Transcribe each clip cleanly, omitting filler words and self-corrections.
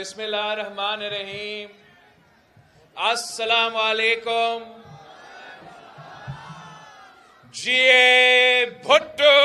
بسم اللہ الرحمن الرحیم۔ السلام علیکم۔ جیے بھٹو۔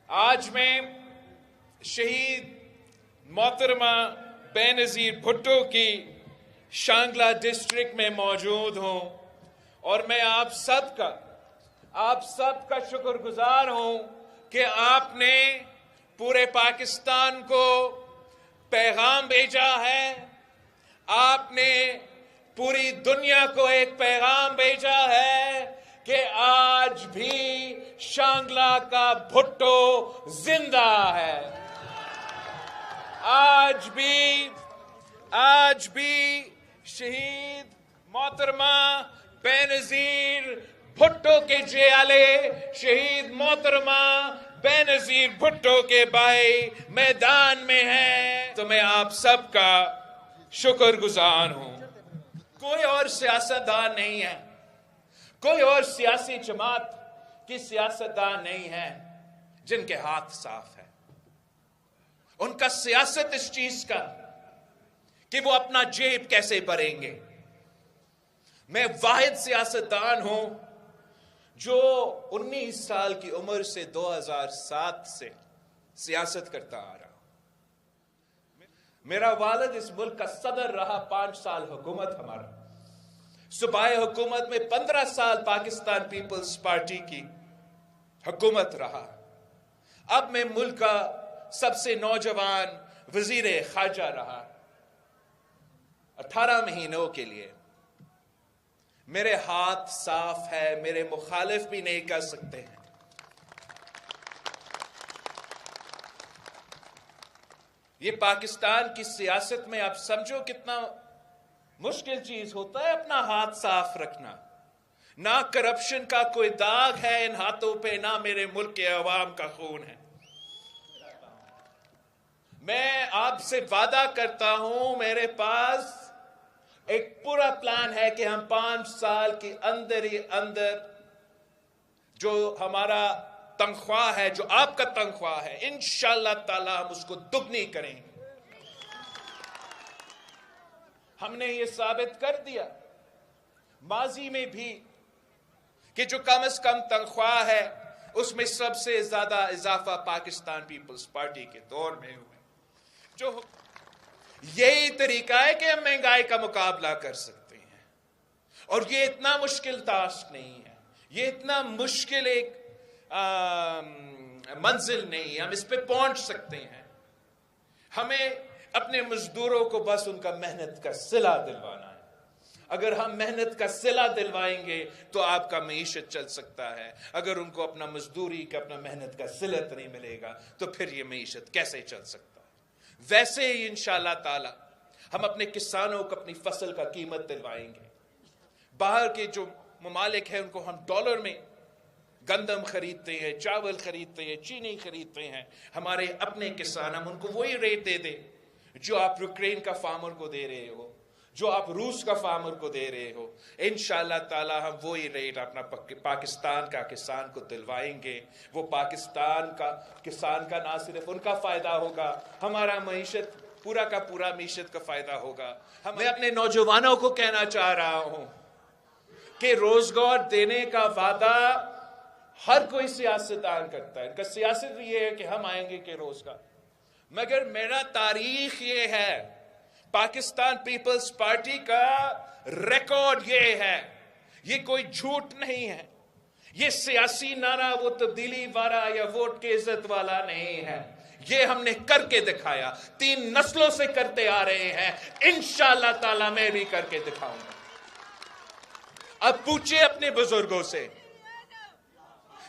آج میں شہید محترمہ بے نظیر بھٹو کی شانگلہ ڈسٹرکٹ میں موجود ہوں اور میں آپ سب کا شکر گزار ہوں کہ آپ نے پورے پاکستان کو پیغام بھیجا ہے، آپ نے پوری دنیا کو ایک پیغام بھیجا ہے کہ آج بھی شانگلہ کا بھٹو زندہ ہے۔ آج بھی شہید محترمہ بے نظیر بھٹو کے جیالے، شہید محترمہ بے نظیر بھٹو کے بھائی میدان میں ہیں، تو میں آپ سب کا شکر گزار ہوں۔ کوئی اور سیاستدان نہیں ہے، کوئی اور سیاسی جماعت کی سیاستدان نہیں ہے جن کے ہاتھ صاف ہے۔ ان کا سیاست اس چیز کا کہ وہ اپنا جیب کیسے بھریں گے۔ میں واحد سیاستدان ہوں جو 19 سال کی عمر سے 2007 سے سیاست کرتا آ رہا ہوں۔ میرا والد اس ملک کا صدر رہا، 5 سال حکومت ہمارا، صوبائی حکومت میں 15 سال پاکستان پیپلز پارٹی کی حکومت رہا۔ اب میں ملک کا سب سے نوجوان وزیر خارجہ رہا 18 مہینوں کے لیے۔ میرے ہاتھ صاف ہے، میرے مخالف بھی نہیں کر سکتے ہیں۔ یہ پاکستان کی سیاست میں آپ سمجھو کتنا مشکل چیز ہوتا ہے اپنا ہاتھ صاف رکھنا۔ نہ کرپشن کا کوئی داغ ہے ان ہاتھوں پہ، نہ میرے ملک کے عوام کا خون ہے۔ میں آپ سے وعدہ کرتا ہوں، میرے پاس ایک پورا پلان ہے کہ ہم 5 سال کے اندر ہی اندر جو ہمارا تنخواہ ہے، جو آپ کا تنخواہ ہے، انشاءاللہ تعالی ہم اس کو دگنی کریں گے۔ ہم نے یہ ثابت کر دیا ماضی میں بھی کہ جو کم از کم تنخواہ ہے اس میں سب سے زیادہ اضافہ پاکستان پیپلز پارٹی کے دور میں ہوئے۔ جو یہی طریقہ ہے کہ ہم مہنگائی کا مقابلہ کر سکتے ہیں، اور یہ اتنا مشکل ٹاسک نہیں ہے، یہ اتنا مشکل ایک منزل نہیں ہے، ہم اس پہ پہنچ سکتے ہیں۔ ہمیں اپنے مزدوروں کو بس ان کا محنت کا صلہ دلوانا ہے۔ اگر ہم محنت کا صلہ دلوائیں گے تو آپ کا معیشت چل سکتا ہے۔ اگر ان کو اپنا مزدوری کا، اپنا محنت کا صلہ نہیں ملے گا تو پھر یہ معیشت کیسے چل سکتا ہے؟ ویسے ہی انشاءاللہ تعالی ہم اپنے کسانوں کو اپنی فصل کا قیمت دلوائیں گے۔ باہر کے جو ممالک ہیں ان کو ہم ڈالر میں گندم خریدتے ہیں، چاول خریدتے ہیں، چینی خریدتے ہیں۔ ہمارے اپنے کسان، ہم ان کو وہی ریٹ دے دیں جو آپ یوکرین کا فارمر کو دے رہے ہو، جو آپ روس کا فارمر کو دے رہے ہو۔ انشاءاللہ تعالی ہم وہی ریٹ اپنا پاکستان کا کسان کو دلوائیں گے۔ وہ پاکستان کا کسان کا نہ صرف ان کا فائدہ ہوگا، ہمارا معیشت پورا کا پورا معیشت کا فائدہ ہوگا۔ میں اپنے نوجوانوں کو کہنا چاہ رہا ہوں کہ روزگار دینے کا وعدہ ہر کوئی سیاستدان کرتا ہے، ان کا سیاست یہ ہے کہ ہم آئیں گے کہ روزگار، مگر میرا تاریخ یہ ہے، پاکستان پیپلز پارٹی کا ریکارڈ یہ ہے، یہ کوئی جھوٹ نہیں ہے، یہ سیاسی نعرہ وہ تبدیلی والا یا ووٹ کے عزت والا نہیں ہے، یہ ہم نے کر کے دکھایا، 3 نسلوں سے کرتے آ رہے ہیں، انشاءاللہ تعالی میں بھی کر کے دکھاؤں گا۔ اب پوچھیں اپنے بزرگوں سے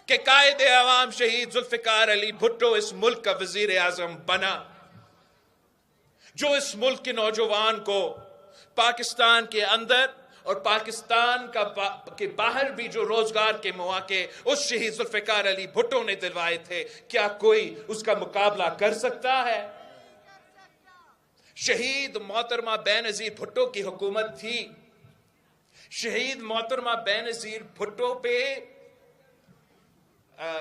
کہ قائد عوام شہید ذوالفقار علی بھٹو اس ملک کا وزیر اعظم بنا، جو اس ملک کے نوجوان کو پاکستان کے اندر اور پاکستان کے باہر بھی جو روزگار کے مواقع اس شہید ذوالفقار علی بھٹو نے دلوائے تھے، کیا کوئی اس کا مقابلہ کر سکتا ہے؟ شہید محترمہ بے نظیر بھٹو کی حکومت تھی، شہید محترمہ بے نظیر بھٹو پہ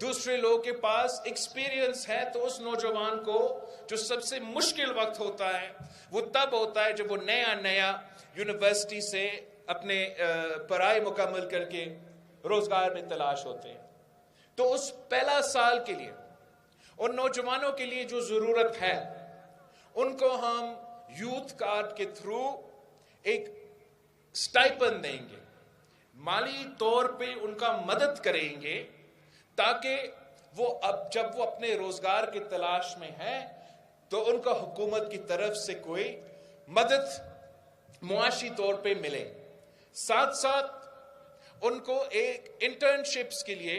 دوسرے لوگوں کے پاس ایکسپیرینس ہے، تو اس نوجوان کو جو سب سے مشکل وقت ہوتا ہے وہ تب ہوتا ہے جب وہ نیا یونیورسٹی سے اپنے پڑھائی مکمل کر کے روزگار میں تلاش ہوتے ہیں۔ تو اس پہلا سال کے لیے ان نوجوانوں کے لیے جو ضرورت ہے، ان کو ہم یوتھ کارڈ کے تھرو ایک سٹائپن دیں گے، مالی طور پہ ان کا مدد کریں گے، تاکہ وہ اب جب وہ اپنے روزگار کی تلاش میں ہیں تو ان کو حکومت کی طرف سے کوئی مدد معاشی طور پہ ملے۔ ساتھ ساتھ ان کو ایک انٹرنشپس کے لیے،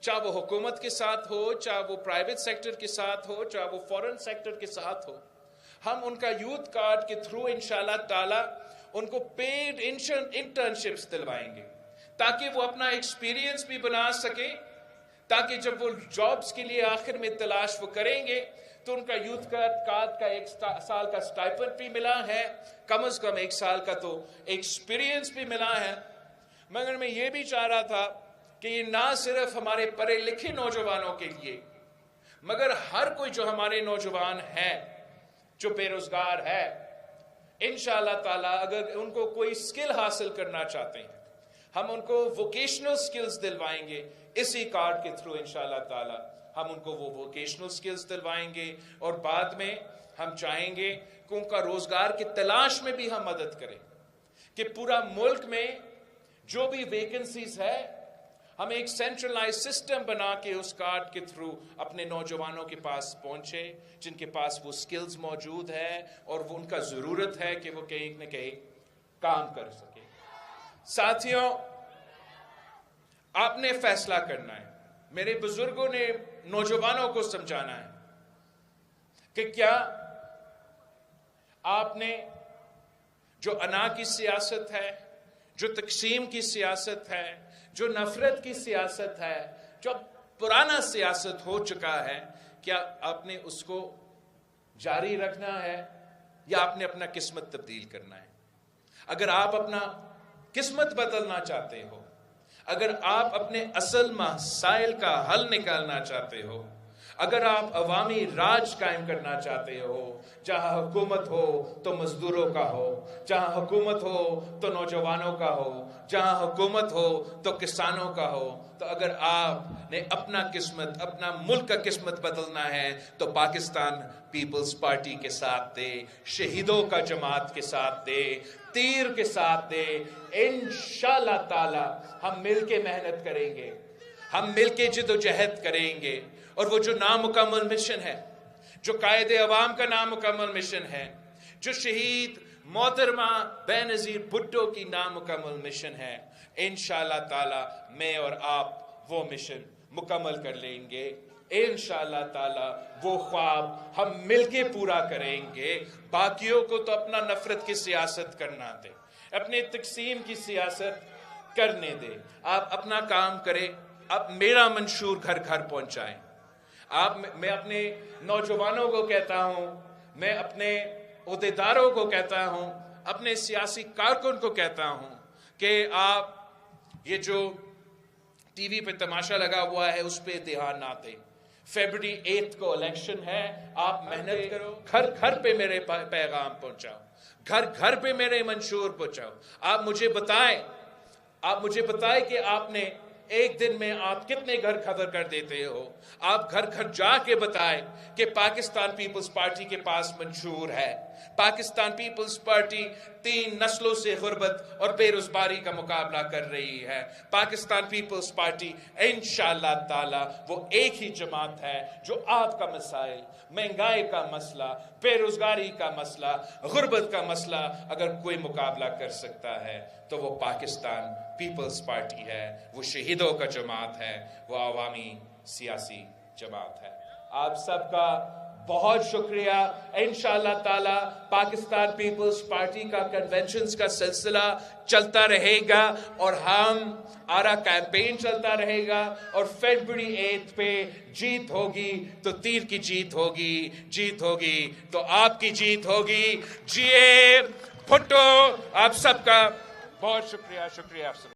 چاہے وہ حکومت کے ساتھ ہو، چاہے وہ پرائیویٹ سیکٹر کے ساتھ ہو، چاہے وہ فورن سیکٹر کے ساتھ ہو، ہم ان کا یوتھ کارڈ کے تھرو انشاءاللہ تعالی ان کو پیڈ انٹرنشپس دلوائیں گے، تاکہ وہ اپنا ایکسپیرینس بھی بنا سکے، تاکہ جب وہ جابز کے لیے آخر میں تلاش وہ کریں گے تو ان کا یوتھ کارڈ کا 1 سال کا سٹائپنڈ بھی ملا ہے، کم از کم 1 سال کا تو ایکسپیرینس بھی ملا ہے۔ مگر میں یہ بھی چاہ رہا تھا کہ یہ نہ صرف ہمارے پڑھے لکھے نوجوانوں کے لیے، مگر ہر کوئی جو ہمارے نوجوان ہے جو بے روزگار ہے، انشاءاللہ تعالیٰ اگر ان کو کوئی سکل حاصل کرنا چاہتے ہیں، ہم ان کو ووکیشنل سکلز دلوائیں گے اسی کارڈ کے تھرو۔ انشاءاللہ تعالیٰ ہم ان کو وہ ووکیشنل سکلز دلوائیں گے، اور بعد میں ہم چاہیں گے کہ ان کا روزگار کی تلاش میں بھی ہم مدد کریں، کہ پورا ملک میں جو بھی ویکنسیز ہے ہم ایک سینٹرلائز سسٹم بنا کے اس کارڈ کے تھرو اپنے نوجوانوں کے پاس پہنچے، جن کے پاس وہ سکلز موجود ہے اور وہ ان کا ضرورت ہے کہ وہ کہیں نہ کہیں کام کر سکے۔ ساتھیوں، آپ نے فیصلہ کرنا ہے، میرے بزرگوں نے نوجوانوں کو سمجھانا ہے کہ کیا آپ نے جو انا کی سیاست ہے، جو تقسیم کی سیاست ہے، جو نفرت کی سیاست ہے، جو پرانا سیاست ہو چکا ہے، کیا آپ نے اس کو جاری رکھنا ہے یا آپ نے اپنا قسمت تبدیل کرنا ہے؟ اگر آپ اپنا قسمت بدلنا چاہتے ہو، اگر آپ اپنے اصل مسائل کا حل نکالنا چاہتے ہو، اگر آپ عوامی راج قائم کرنا چاہتے ہو، جہاں حکومت ہو تو مزدوروں کا ہو، جہاں حکومت ہو تو نوجوانوں کا ہو، جہاں حکومت ہو تو کسانوں کا ہو، تو اگر آپ نے اپنا قسمت، اپنا ملک کا قسمت بدلنا ہے تو پاکستان پیپلز پارٹی کے ساتھ دے، شہیدوں کا جماعت کے ساتھ دے، تیر کے ساتھ دے۔ انشاءاللہ تعالی ہم مل کے محنت کریں گے، ہم مل کے جد و جہد کریں گے، اور وہ جو نامکمل مشن ہے، جو قائد عوام کا نامکمل مشن ہے، جو شہید محترمہ بے نظیر بھٹو کی نامکمل مشن ہے، انشاءاللہ تعالی میں اور آپ وہ مشن مکمل کر لیں گے۔ انشاءاللہ تعالی وہ خواب ہم مل کے پورا کریں گے۔ باقیوں کو تو اپنا نفرت کی سیاست کرنا دے، اپنے تقسیم کی سیاست کرنے دے، آپ اپنا کام کریں، آپ میرا منشور گھر گھر پہنچائیں۔ میں اپنے نوجوانوں کو کہتا ہوں، میں اپنے عہدیداروں کو کہتا ہوں، اپنے سیاسی کارکن کو کہتا ہوں کہ آپ یہ جو ٹی وی پہ تماشا لگا ہوا ہے اس پہ دھیان نہ دیں۔ فیبرری 8 کو الیکشن ہے، آپ محنت کرو، گھر گھر پہ میرے پیغام پہنچاؤ، گھر گھر پہ میرے منشور پہنچاؤ۔ آپ مجھے بتائیں کہ آپ نے ایک دن میں آپ کتنے گھر کور کر دیتے ہو۔ آپ گھر گھر جا کے بتائیں کہ پاکستان پیپلز پارٹی کے پاس منشور ہے۔ پاکستان پیپلز پارٹی 3 نسلوں سے غربت اور بے روزگاری کا مقابلہ کر رہی ہے۔ پاکستان پیپلز پارٹی انشاءاللہ تعالی وہ ایک ہی جماعت ہے جو آپ کا مسائل، مہنگائی کا مسئلہ، بے روزگاری کا مسئلہ، غربت کا مسئلہ اگر کوئی مقابلہ کر سکتا ہے تو وہ پاکستان پیپلز پارٹی ہے، وہ شہیدوں کا جماعت ہے، وہ عوامی سیاسی جماعت ہے۔ آپ سب کا بہت شکریہ۔ انشاءاللہ تعالی پاکستان پیپلز پارٹی کا کنونشنز کا سلسلہ چلتا رہے گا، اور ہمارا کیمپین چلتا رہے گا، اور فیبرری 8 پہ جیت ہوگی تو تیر کی جیت ہوگی تو آپ کی جیت ہوگی۔ جیے بھٹو، آپ سب کا بہت شکریہ آپ سب۔